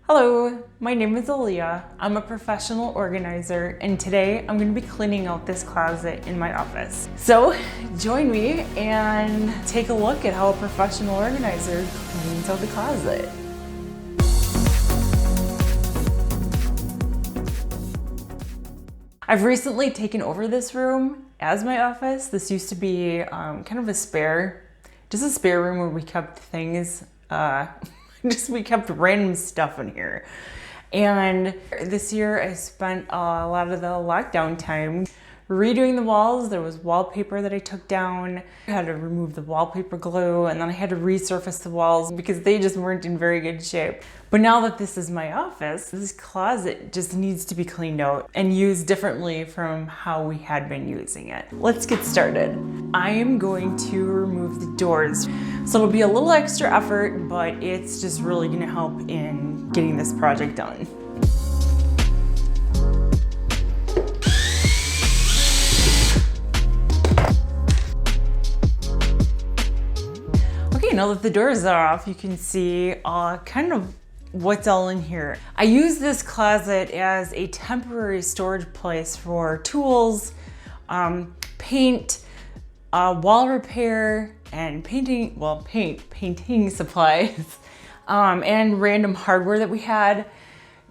Hello, my name is Aaliyah. I'm a professional organizer, and today I'm going to be cleaning out this closet in my office. So join me and take a look at how a professional organizer cleans out the closet. I've recently taken over this room as my office. This used to be kind of a spare room where we kept things. We kept random stuff in here. And this year I spent a lot of the lockdown time redoing the walls. There was wallpaper that I took down. I had to remove the wallpaper glue, and then I had to resurface the walls because they just weren't in very good shape. But now that this is my office, this closet just needs to be cleaned out and used differently from how we had been using it. Let's get started. I am going to remove the doors. So it'll be a little extra effort, but it's just really gonna help in getting this project done. Now that the doors are off, you can see kind of what's all in here. I use this closet as a temporary storage place for tools, paint, wall repair, and painting supplies, and random hardware that we had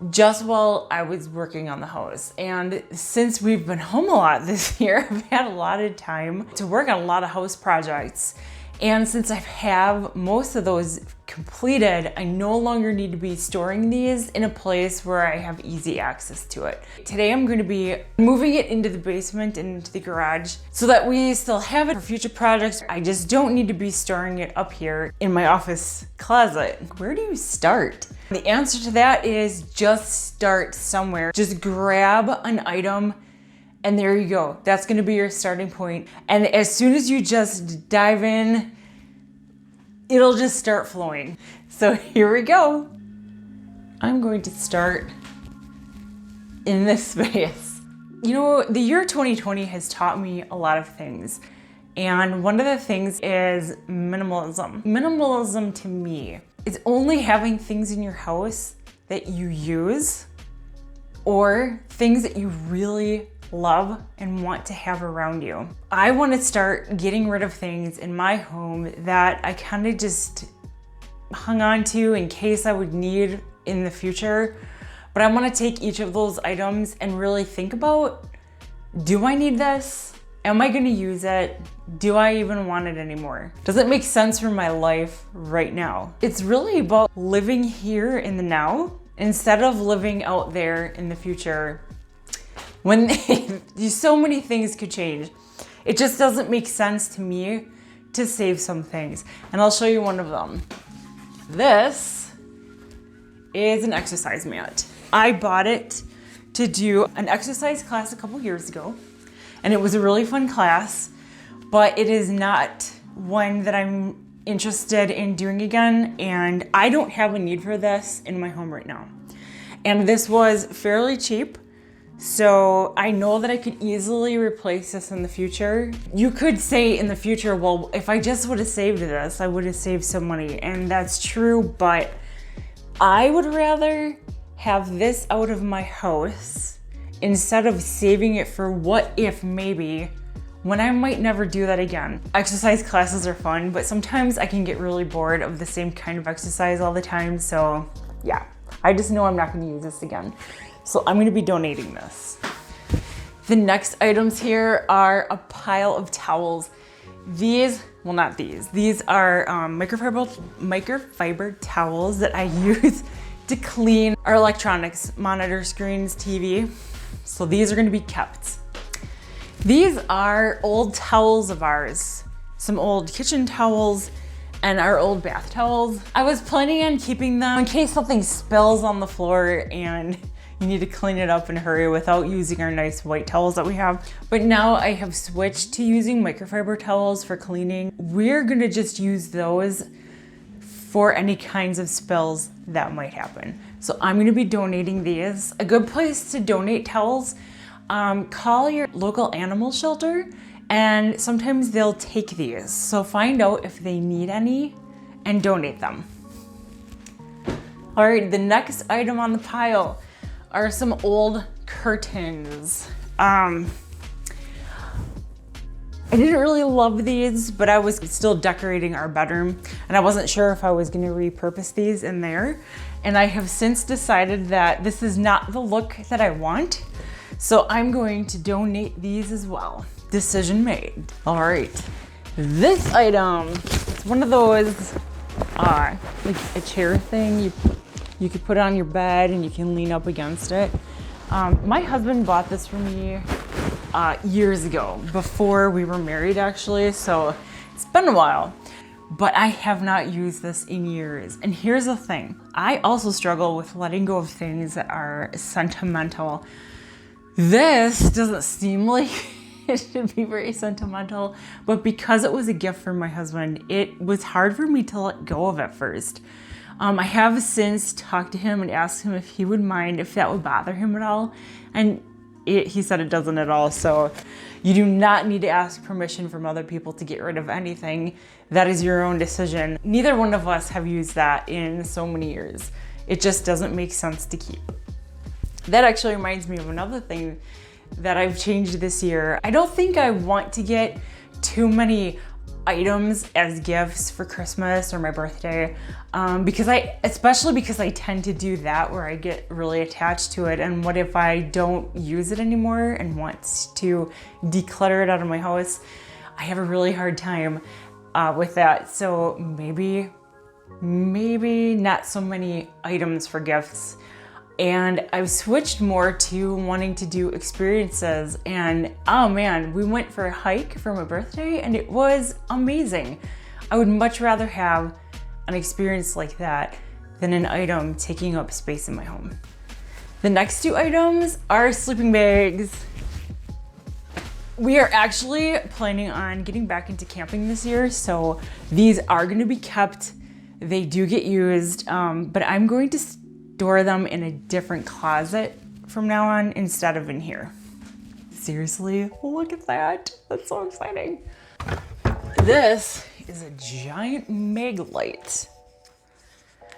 just while I was working on the house. And since we've been home a lot this year, I've had a lot of time to work on a lot of house projects. And since I have most of those completed, I no longer need to be storing these in a place where I have easy access to it. Today I'm going to be moving it into the basement and into the garage so that we still have it for future projects. I just don't need to be storing it up here in my office closet. Where do you start? The answer to that is just start somewhere. Just grab an item, and there you go. That's gonna be your starting point. And as soon as you just dive in, it'll just start flowing. So here we go. I'm going to start in this space. You know, the year 2020 has taught me a lot of things. And one of the things is minimalism. Minimalism to me is only having things in your house that you use or things that you really love and want to have around you. I want to start getting rid of things in my home that I kind of just hung on to in case I would need in the future. But I want to take each of those items and really think about, do I need this? Am I going to use it? Do I even want it anymore? Does it make sense for my life right now? It's really about living here in the now instead of living out there in the future. When so many things could change. It just doesn't make sense to me to save some things. And I'll show you one of them. This is an exercise mat. I bought it to do an exercise class a couple years ago, and it was a really fun class, but it is not one that I'm interested in doing again, and I don't have a need for this in my home right now. And this was fairly cheap. So I know that I could easily replace this in the future. You could say in the future, well, if I just would have saved this, I would have saved some money. And that's true, but I would rather have this out of my house instead of saving it for what if maybe when I might never do that again. Exercise classes are fun, but sometimes I can get really bored of the same kind of exercise all the time. So yeah, I just know I'm not gonna use this again. So I'm gonna be donating this. The next items here are a pile of towels. These are microfiber towels that I use to clean our electronics, monitor screens, TV. So these are gonna be kept. These are old towels of ours, some old kitchen towels and our old bath towels. I was planning on keeping them in case something spills on the floor and you need to clean it up in a hurry without using our nice white towels that we have. But now I have switched to using microfiber towels for cleaning. We're gonna just use those for any kinds of spills that might happen. So I'm gonna be donating these. A good place to donate towels, call your local animal shelter, and sometimes they'll take these. So find out if they need any and donate them. All right, the next item on the pile are some old curtains. I didn't really love these, but I was still decorating our bedroom and I wasn't sure if I was gonna repurpose these in there. And I have since decided that this is not the look that I want. So I'm going to donate these as well. Decision made. All right, this item, it's one of those, like a chair thing. You could put it on your bed and you can lean up against it. My husband bought this for me years ago, before we were married actually, so it's been a while. But I have not used this in years. And here's the thing, I also struggle with letting go of things that are sentimental. This doesn't seem like it should be very sentimental, but because it was a gift from my husband, it was hard for me to let go of at first. I have since talked to him and asked him if he would mind if that would bother him at all. And he said it doesn't at all. So you do not need to ask permission from other people to get rid of anything. That is your own decision. Neither one of us have used that in so many years. It just doesn't make sense to keep. That actually reminds me of another thing that I've changed this year. I don't think I want to get too many items as gifts for Christmas or my birthday, especially because I tend to do that where I get really attached to it. And what if I don't use it anymore and want to declutter it out of my house? I have a really hard time with that. So maybe not so many items for gifts. And I've switched more to wanting to do experiences. And oh man, we went for a hike for my birthday and it was amazing. I would much rather have an experience like that than an item taking up space in my home. The next two items are sleeping bags. We are actually planning on getting back into camping this year, so these are going to be kept. They do get used, but I'm going to store them in a different closet from now on instead of in here. Seriously, look at that. That's so exciting. This is a giant mag light.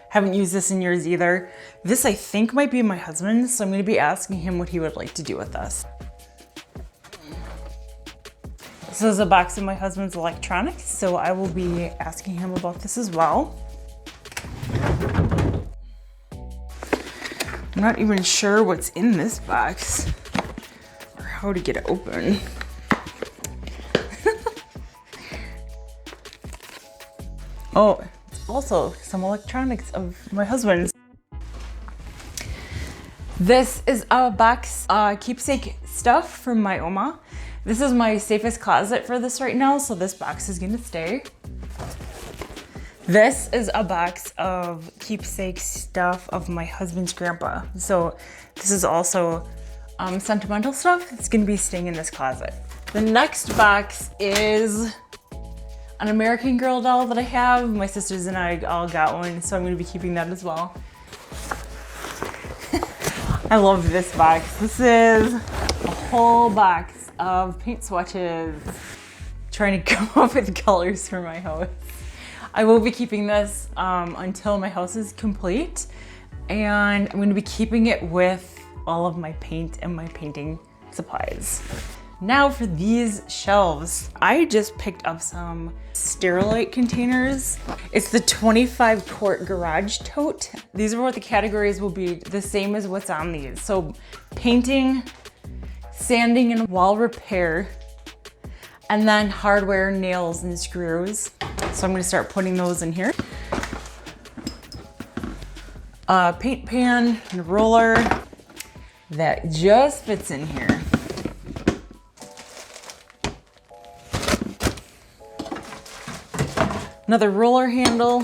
Haven't used this in years either. This I think might be my husband's, so I'm gonna be asking him what he would like to do with this. This is a box of my husband's electronics, so I will be asking him about this as well. I'm not even sure what's in this box or how to get it open. Oh, it's also some electronics of my husband's. This is a box, keepsake stuff from my Oma. This is my safest closet for this right now, so this box is gonna stay. This is a box of keepsake stuff of my husband's grandpa. So this is also sentimental stuff. It's gonna be staying in this closet. The next box is an American Girl doll that I have. My sisters and I all got one, so I'm gonna be keeping that as well. I love this box. This is a whole box of paint swatches. Trying to come up with colors for my house. I will be keeping this until my house is complete, and I'm going to be keeping it with all of my paint and my painting supplies. Now for these shelves, I just picked up some Sterilite containers. It's the 25 quart garage tote. These are what the categories will be, the same as what's on these. So painting, sanding and wall repair, and then hardware, nails and screws. So I'm gonna start putting those in here. A paint pan and a roller that just fits in here. Another roller handle.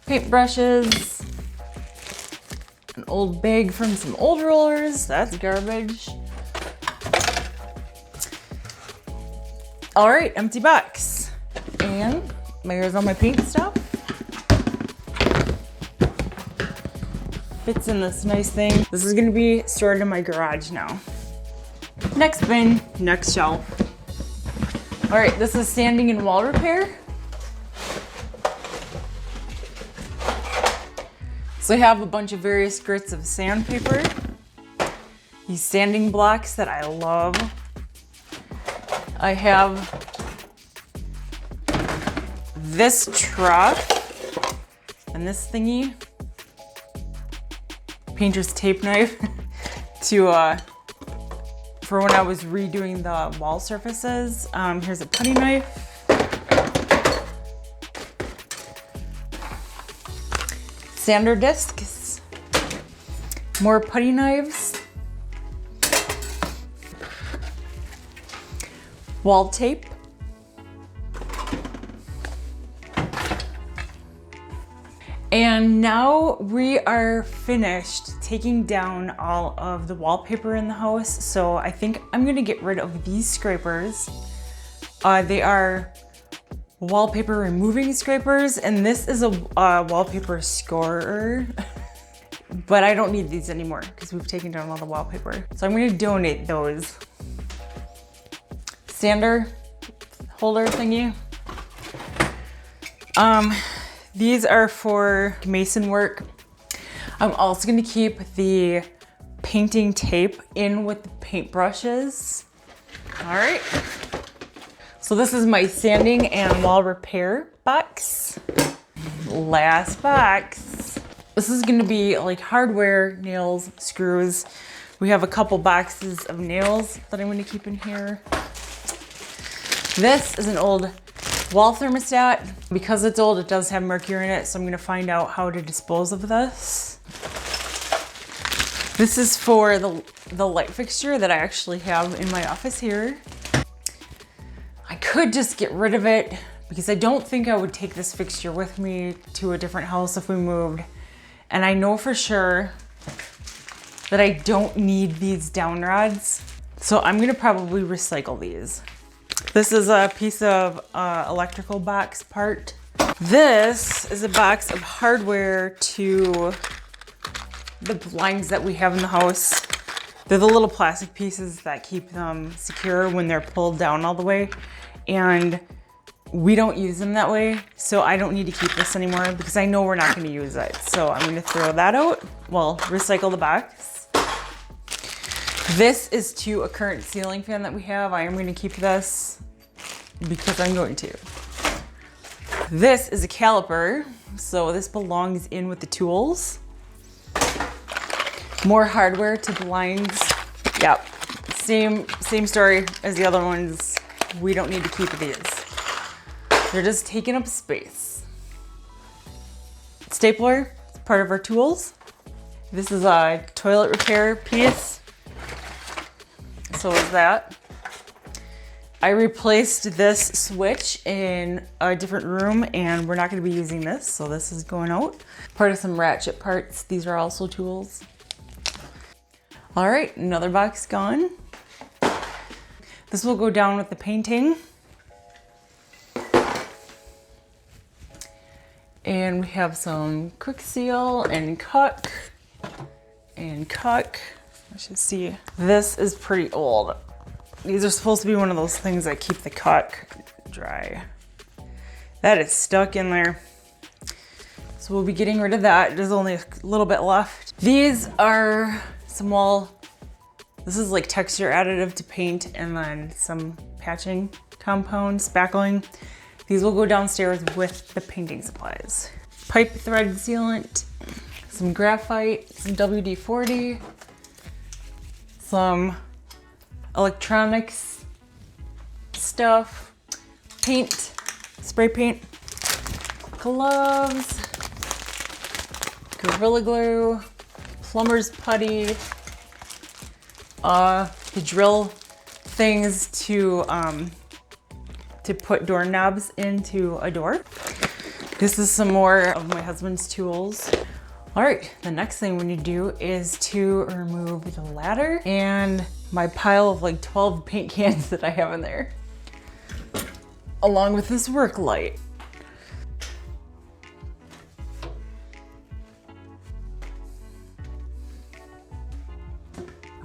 Paint brushes. An old bag from some old rollers. That's garbage. All right, empty box. And there's all my paint stuff. Fits in this nice thing. This is gonna be stored in my garage now. Next bin, next shelf. All right, this is sanding and wall repair. So I have a bunch of various grits of sandpaper. These sanding blocks that I love. I have this truck and this thingy, painter's tape knife to for when I was redoing the wall surfaces. Here's a putty knife. Sander discs, more putty knives, wall tape, and now we are finished taking down all of the wallpaper in the house. So I think I'm gonna get rid of these scrapers. They are wallpaper removing scrapers, and this is a wallpaper scorer. But I don't need these anymore because we've taken down all the wallpaper. So I'm gonna donate those. Sander holder thingy. These are for mason work. I'm also gonna keep the painting tape in with the paintbrushes. All right. So this is my sanding and wall repair box. Last box. This is gonna be like hardware, nails, screws. We have a couple boxes of nails that I'm gonna keep in here. This is an old wall thermostat. Because it's old, it does have mercury in it, so I'm gonna find out how to dispose of this. This is for the light fixture that I actually have in my office here. I could just get rid of it because I don't think I would take this fixture with me to a different house if we moved. And I know for sure that I don't need these down rods. So I'm gonna probably recycle these. This is a piece of electrical box part. This is a box of hardware to the blinds that we have in the house. They're the little plastic pieces that keep them secure when they're pulled down all the way. And we don't use them that way, so I don't need to keep this anymore because I know we're not gonna use it. So I'm gonna throw that out. Well, recycle the box. This is to a current ceiling fan that we have. I am gonna keep this because I'm going to. This is a caliper, so this belongs in with the tools. More hardware to blinds. Yep, same story as the other ones. We don't need to keep these. They're just taking up space. Stapler, it's part of our tools. This is a toilet repair piece. So is that. I replaced this switch in a different room and we're not gonna be using this, so this is going out. Part of some ratchet parts. These are also tools. All right, another box gone. This will go down with the painting. And we have some quick seal and caulk and caulk. I should see. This is pretty old. These are supposed to be one of those things that keep the caulk dry. That is stuck in there. So we'll be getting rid of that. There's only a little bit left. These are some this is like texture additive to paint and then some patching compound, spackling. These will go downstairs with the painting supplies. Pipe thread sealant, some graphite, some WD-40, some electronics stuff, paint, spray paint, gloves, Gorilla Glue, plumber's putty, the drill things to put doorknobs into a door. This is some more of my husband's tools. All right, the next thing we need to do is to remove the ladder and my pile of like 12 paint cans that I have in there, along with this work light.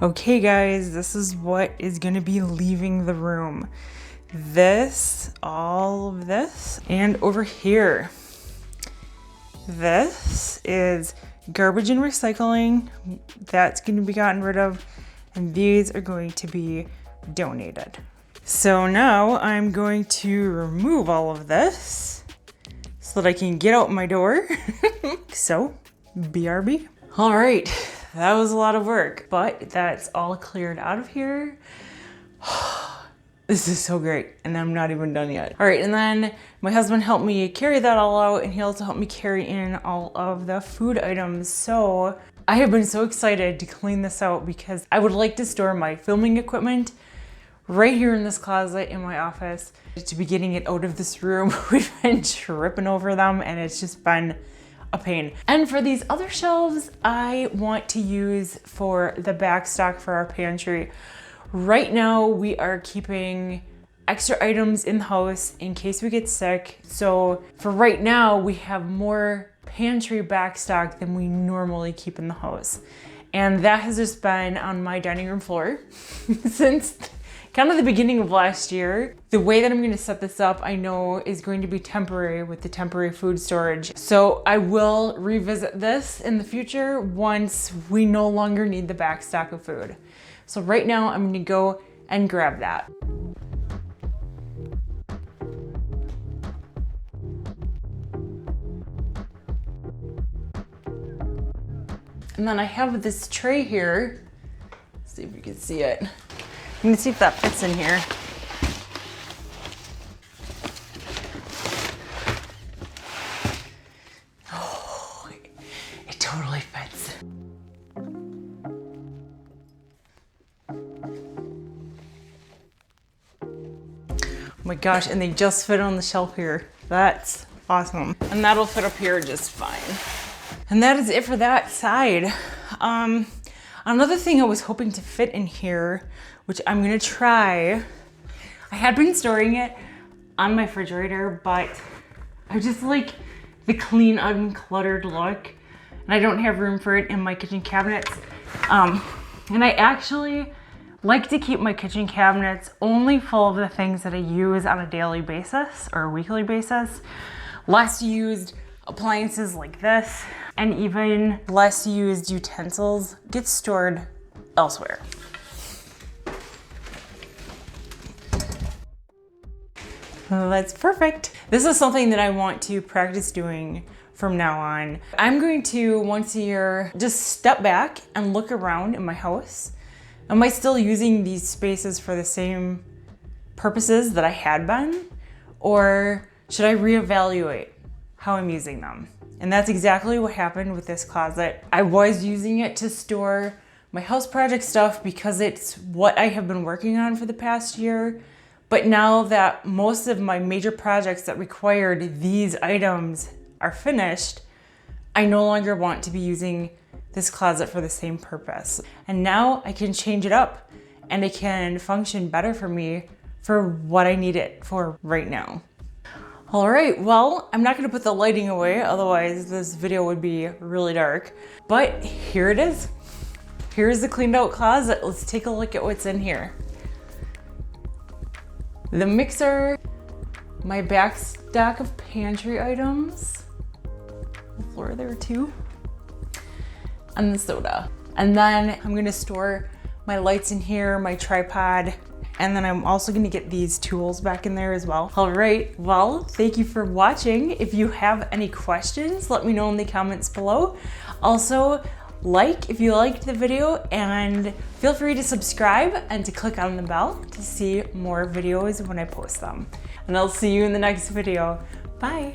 Okay guys, this is what is gonna be leaving the room. this, all of this, and over here. This is garbage and recycling. That's going to be gotten rid of, and these are going to be donated. So now I'm going to remove all of this so that I can get out my door. So, BRB. All right, that was a lot of work, but that's all cleared out of here. This is so great, and I'm not even done yet. All right, and then my husband helped me carry that all out, and he also helped me carry in all of the food items. So I have been so excited to clean this out because I would like to store my filming equipment right here in this closet in my office. To be getting it out of this room, we've been tripping over them, and it's just been a pain. And for these other shelves, I want to use for the back stock for our pantry. Right now, we are keeping extra items in the house in case we get sick. So for right now, we have more pantry back stock than we normally keep in the house. And that has just been on my dining room floor since kind of the beginning of last year. The way that I'm going to set this up, I know is going to be temporary with the temporary food storage. So I will revisit this in the future once we no longer need the back stock of food. So right now I'm going to go and grab that. And then I have this tray here. Let's see if you can see it. I'm going to see if that fits in here. Oh, it totally fits. Oh my gosh, and they just fit on the shelf here. That's awesome. And that'll fit up here just fine. And that is it for that side. Another thing I was hoping to fit in here, which I'm gonna try. I had been storing it on my refrigerator, but I just like the clean, uncluttered look, and I don't have room for it in my kitchen cabinets. And I actually like to keep my kitchen cabinets only full of the things that I use on a daily basis or a weekly basis. Less used appliances like this, and even less used utensils get stored elsewhere. That's perfect. This is something that I want to practice doing from now on. I'm going to once a year just step back and look around in my house. Am I still using these spaces for the same purposes that I had been? Or should I reevaluate how I'm using them? And that's exactly what happened with this closet. I was using it to store my house project stuff because it's what I have been working on for the past year. But now that most of my major projects that required these items are finished, I no longer want to be using this closet for the same purpose. And now I can change it up and it can function better for me for what I need it for right now. All right, well, I'm not gonna put the lighting away, otherwise this video would be really dark. But here it is. Here's the cleaned out closet. Let's take a look at what's in here. The mixer, my back stack of pantry items, the floor there too, and the soda. And then I'm gonna store my lights in here, my tripod, and then I'm also gonna get these tools back in there as well. All right, well, thank you for watching. If you have any questions, let me know in the comments below. Also, like if you liked the video, and feel free to subscribe and to click on the bell to see more videos when I post them. And I'll see you in the next video. Bye.